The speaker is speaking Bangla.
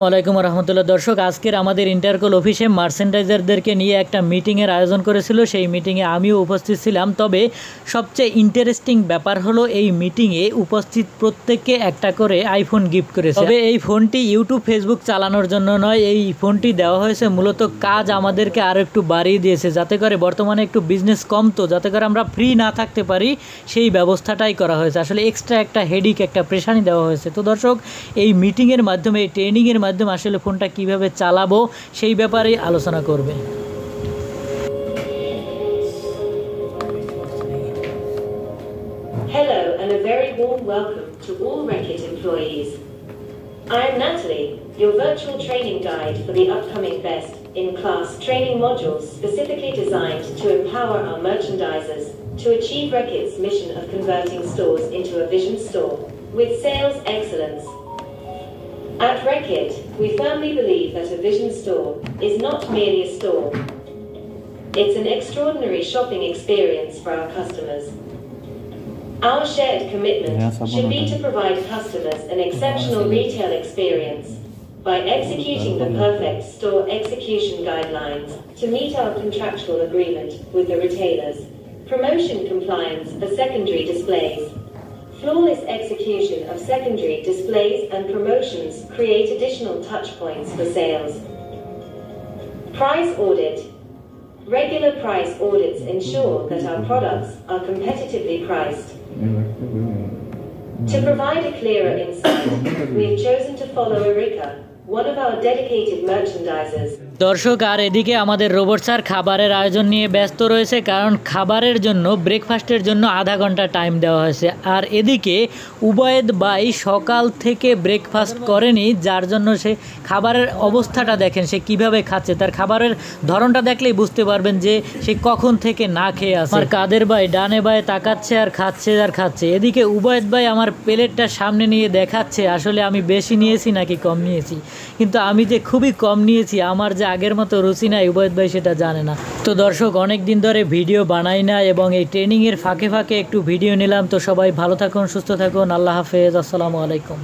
ওয়ালাইকুম রহমতুল্লাহ। দর্শক, আজকের আমাদের ইন্টারকল অফিসে মার্চেন্ডাইজারদেরকে নিয়ে একটা মিটিংয়ের আয়োজন করেছিল। সেই মিটিংয়ে আমিও উপস্থিত ছিলাম। তবে সবচেয়ে ইন্টারেস্টিং ব্যাপার হলো এই মিটিংয়ে উপস্থিত প্রত্যেককে একটা করে আইফোন গিফট করেছে। তবে এই ফোনটি ইউটিউব ফেসবুক চালানোর জন্য নয়, এই ফোনটি দেওয়া হয়েছে মূলত কাজ আমাদেরকে আরও একটু বাড়িয়ে দিয়েছে, যাতে করে বর্তমানে একটু বিজনেস কমতো, যাতে করে আমরা ফ্রি না থাকতে পারি, সেই ব্যবস্থাটাই করা হয়েছে। আসলে এক্সট্রা একটা হেডিক, একটা প্রেশানি দেওয়া হয়েছে। তো দর্শক, এই মিটিংয়ের মাধ্যমে, এই ট্রেনিংয়ের মাধ্যমে আসলে ফোনটা কিভাবে চালাবো সেই ব্যাপারে আলোচনা করবে। Hello and a very warm welcome to all Reckitt employees. I am Natalie, your virtual training guide for the upcoming Best in Class training modules specifically designed to empower our merchandisers to achieve Reckitt's mission of converting stores into a vision store with sales excellence. At Reckitt, we firmly believe that a vision store is not merely a store. It's an extraordinary shopping experience for our customers. Our shared commitment should be to provide customers an exceptional retail experience by executing the perfect store execution guidelines to meet our contractual agreement with the retailers, promotion compliance for secondary displays. Flawless execution of secondary displays and promotions create additional touch points for sales. Price audit. Regular price audits ensure that our products are competitively priced. To provide a clearer insight, we have chosen to follow Erika, one of our dedicated merchandisers. দর্শক, আর এদিকে আমাদের রোবট স্যার খাবারের আয়োজন নিয়ে ব্যস্ত রয়েছে, কারণ খাবারের জন্য, ব্রেকফাস্টের জন্য আধা ঘন্টা টাইম দেওয়া হয়েছে। আর এদিকে উবায়েদ ভাই সকাল থেকে ব্রেকফাস্ট করেনি, যার জন্য সে খাবারের অবস্থাটা দেখেন, সে কিভাবে খাচ্ছে। তার খাবারের ধরনটা দেখলেই বুঝতে পারবেন যে সে কখন থেকে না খেয়ে আছে। আর কাদের ভাই ডানে বায়ে তাকাচ্ছে আর খাচ্ছে আর খাচ্ছে। এদিকে উবায়েদ ভাই আমার প্লেটটা সামনে নিয়ে দেখাচ্ছে আসলে আমি বেশি নিয়েছি নাকি কম নিয়েছি, কিন্তু আমি যে খুবই কম নিয়েছি, আমার যে আগের মতো রুচি নাই, উবায়েদ ভাই সেটা জানে না। তো দর্শক, অনেক দিন ধরে ভিডিও বানাই না এবং এই ট্রেনিংয়ের ফাঁকে ফাঁকে একটু ভিডিও নিলাম। তো সবাই ভালো থাকুন, সুস্থ থাকুন, আল্লাহ হাফেজ, আসসালামু আলাইকুম।